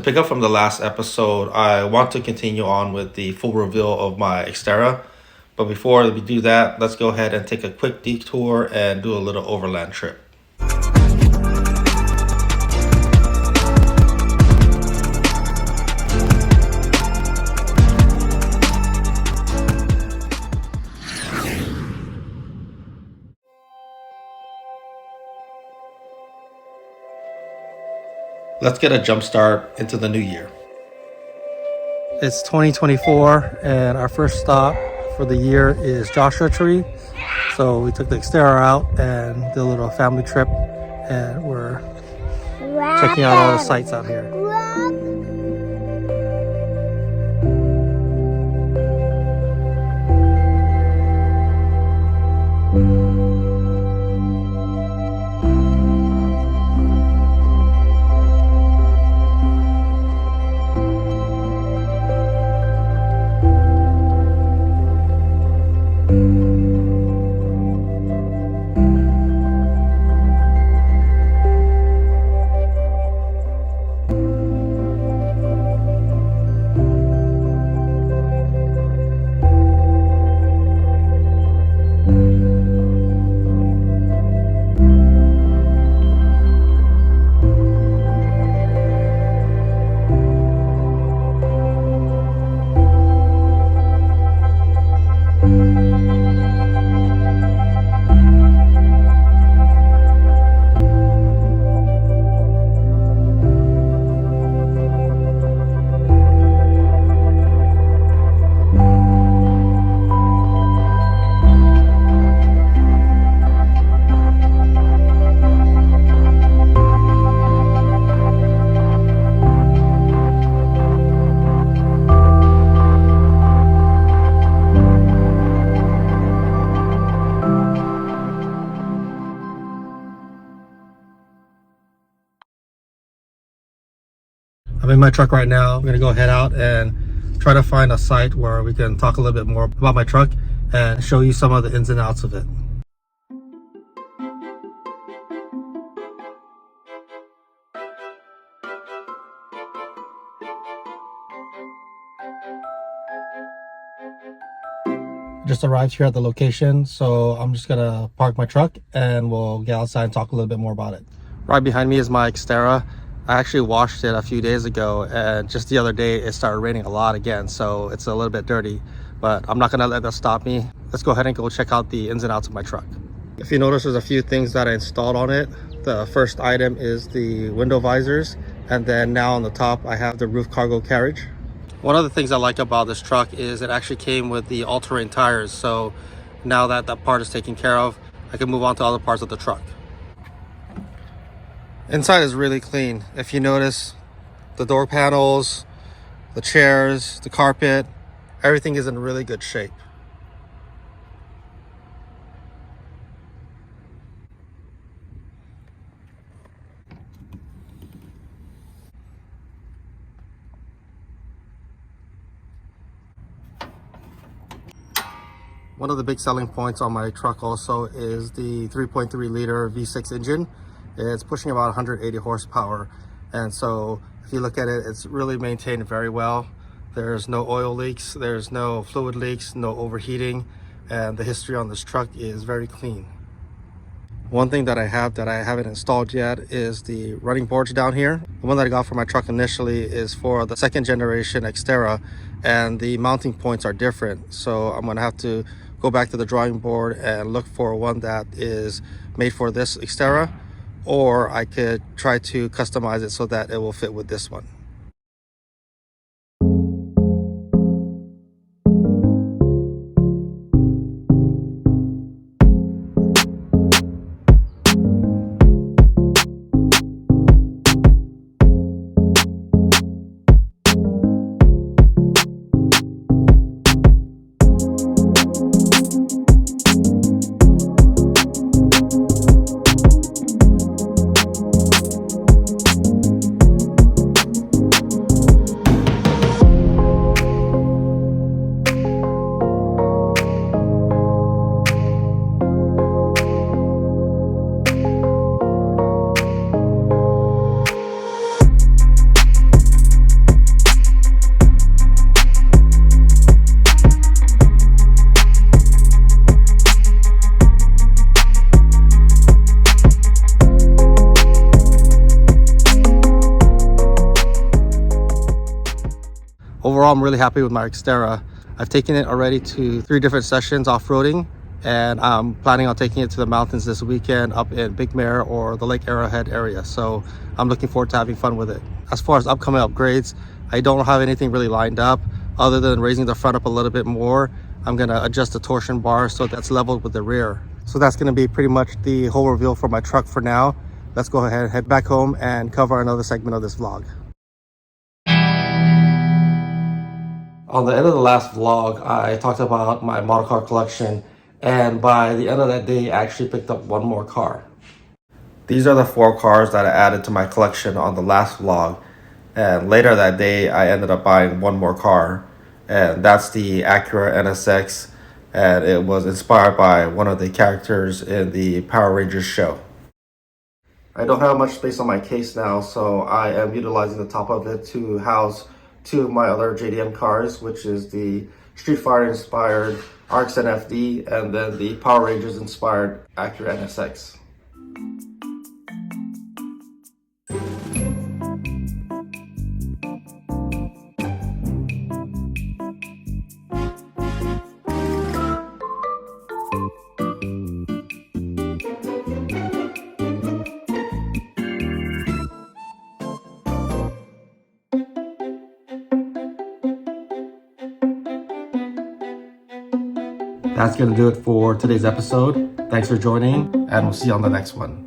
pick up from the last episode, I want to continue on with the full reveal of my Xterra. But before we do that, let's go ahead and take a quick detour and do a little overland trip. Let's get a jump start into the new year. It's 2024 and our first stop for the year is Joshua Tree. So we took the Xterra out and did a little family trip, and we're checking out all the sights out here. I'm in my truck right now. I'm gonna go head out and try to find a site where we can talk a little bit more about my truck and show you some of the ins and outs of it. Just arrived here at the location, so I'm just gonna park my truck and we'll get outside and talk a little bit more about it. Right behind me is my Xterra. I actually washed it a few days ago, and just the other day it started raining a lot again, so it's a little bit dirty, but I'm not gonna let that stop me. Let's go ahead and go check out the ins and outs of my truck. If you notice, there's a few things that I installed on it. The first item is the window visors, and then now on the top I have the roof cargo carriage. One of the things I like about this truck is it actually came with the all-terrain tires, so now that that part is taken care of, I can move on to other parts of the truck. Inside is really clean. If you notice, the door panels, the chairs, the carpet, everything is in really good shape. One of the big selling points on my truck also is the 3.3 liter V6 engine. It's pushing about 180 horsepower, and so if you look at it, it's really maintained very well. There's no oil leaks, there's no fluid leaks, no overheating, and the history on this truck is very clean. One thing that I have that I haven't installed yet is the running boards down here. The one that I got for my truck initially is for the second generation Xterra, and the mounting points are different, so I'm gonna have to go back to the drawing board and look for one that is made for this Xterra, or I could try to customize it so that it will fit with this one. I'm really happy with my Xterra. I've taken it already to 3 different sessions off-roading, and I'm planning on taking it to the mountains this weekend up in Big Mare or the Lake Arrowhead area. So I'm looking forward to having fun with it. As far as upcoming upgrades, I don't have anything really lined up other than raising the front up a little bit more. I'm gonna adjust the torsion bar so that's leveled with the rear. So that's gonna be pretty much the whole reveal for my truck for now. Let's go ahead and head back home and cover another segment of this vlog. On the end of the last vlog, I talked about my model car collection, and by the end of that day, I actually picked up one more car. These are the 4 cars that I added to my collection on the last vlog, and later that day, I ended up buying one more car, and that's the Acura NSX, and it was inspired by one of the characters in the Power Rangers show. I don't have much space on my case now, so I am utilizing the top of it to house 2 of my other JDM cars, which is the Street Fighter inspired RX-10 FD and then the Power Rangers inspired Acura NSX. That's going to do it for today's episode. Thanks for joining, and we'll see you on the next one.